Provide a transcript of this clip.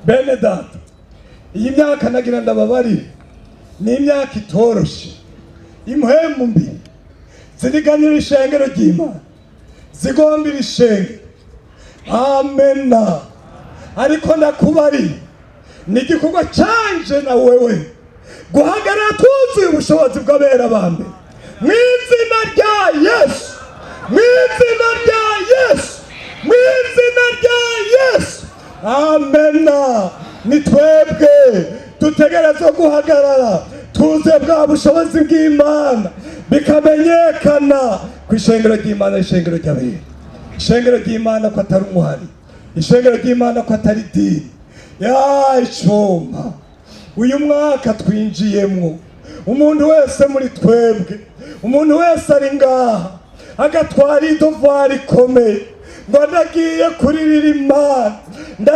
bene data, iyi myaka nagira ndababari ni imyaka itoroshe. Impwemu mbi ziriganira ishengero ry'Imana, zigombira ishengero. Amena. Ariko ndakubari ni igikorwa canje na wewe guhagarara tuzuye ubushobozi bw'abera bambe, mu izina rya Yesu, mu izina rya Yesu, mu izina rya Yesu. Amena. Ni twebwe dutegerezwa guhagarara tuzuye bwa bushobozi bw'Imana, bikamenyekana ku ishengero ry'Imana, ishengero ry'abera, ishengero ry'Imana ko atari umuhari, ishengero ry'Imana ko atari dini. Icumba uyu mwaka twinjiyemwo, umuntu wese muri twebwe, umuntu wese ari ngaha agatwara idovari ikomeye ngo ndagiye kuririra Imana.